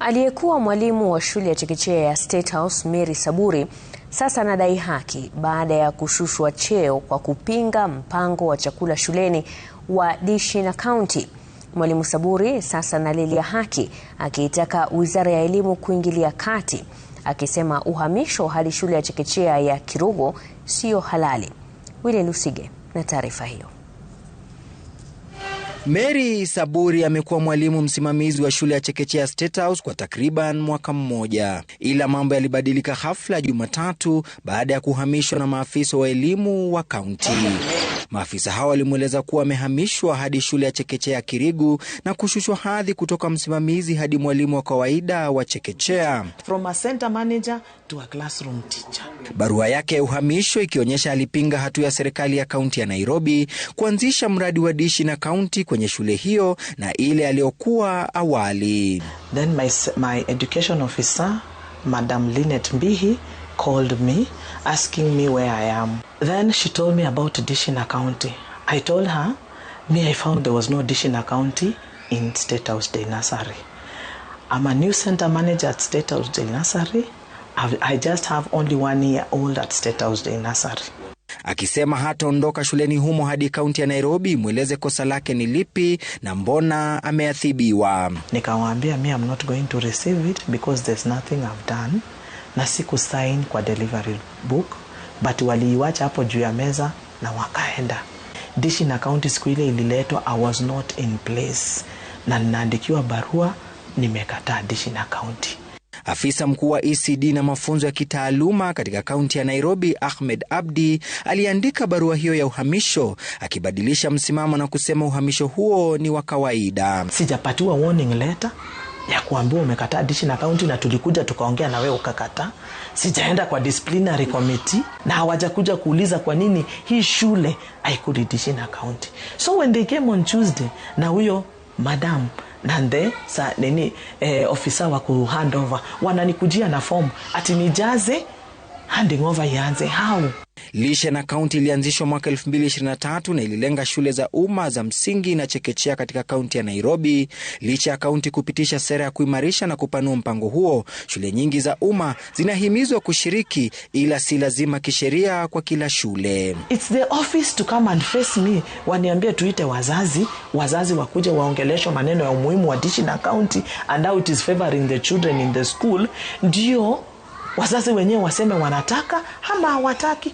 Aliyekuwa mwalimu wa shule ya chekechea ya State House Mary Saburi sasa anadai haki baada ya kushushwa cheo kwa kupinga mpango wa chakula shuleni wa dishi na kaunti. Mwalimu Saburi sasa analilia haki, akiitaka Wizara ya Elimu kuingilia kati, akisema uhamisho hadi shule ya chekechea ya Kirugo sio halali. Willy Lusige na taarifa hiyo. Mary Saburi amekuwa mwalimu msimamizi wa shule ya chekechea State House kwa takriban mwaka mmoja. Ila mambo yalibadilika ghafla Jumatatu baada ya kuhamishwa na maafisa wa elimu wa kaunti. Maafisa hao walimweleza kuwa amehamishwa hadi shule ya chekechea ya Kirigu na kushushwa hadhi kutoka msimamizi hadi mwalimu wa kawaida wa chekechea. From a center manager to a classroom teacher. Barua yake ya uhamisho ikionyesha alipinga hatua ya serikali ya kaunti ya Nairobi kuanzisha mradi wa dishi na kaunti kwenye shule hiyo na ile aliyokuwa awali. Then my education officer, Madam Linet Mbihi, called me asking me where I am. Then she told me about dishi na county. I told her, I found there was no dishi na county in State House Day Nursery. I'm a new center manager at State House Day Nursery. I just have only 1 year old at State House Day Nursery. Akisema hataondoka shuleni humo hadi kaunti ya Nairobi mweleze kosa lake ni lipi na mbona ameadhibiwa. Nikawaambia I'm not going to receive it because there's nothing I've done. Na siku sign kwa delivery book, but waliiwacha hapo juu ya meza na wakaenda. Dishi na county siku ile ililetwa, I was not in place. Na ninaandikiwa barua, nimekataa dishi na county. Afisa mkuu wa ECD na mafunzo ya kitaaluma katika kaunti ya Nairobi, Ahmed Abdi, aliandika barua hiyo ya uhamisho akibadilisha msimamo na kusema uhamisho huo ni wa kawaida. Sijapatiwa warning letter ya kuambiwa umekataa dishi na county na tulikuja tukaongea na wewe ukakataa. Sijaenda kwa disciplinary committee na hawajakuja kuuliza kwa nini hii shule haikudi dishi na county. So when they came on Tuesday na huyo madam nande officer wa ku hand over wananikujia na form ati nijaze handing over ianze. How? Lishe na kaunti ilianzishwa mwaka 2023 na ililenga shule za umma za msingi na chekechea katika kaunti ya Nairobi. Licha ya kaunti kupitisha sera ya kuimarisha na kupanua mpango huo, shule nyingi za umma zinahimizwa kushiriki, ila si lazima kisheria kwa kila shule. It's the office to come and face me. Waniambie tuite wazazi wakuje waongelesho maneno ya umuhimu wa dishi na county and how it is favoring the children in the school. Ndio wazazi wenyewe waseme wanataka ama hawataki.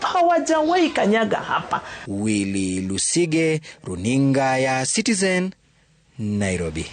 Hawajawahi kanyaga hapa. Willy Lusige, runinga ya Citizen, Nairobi.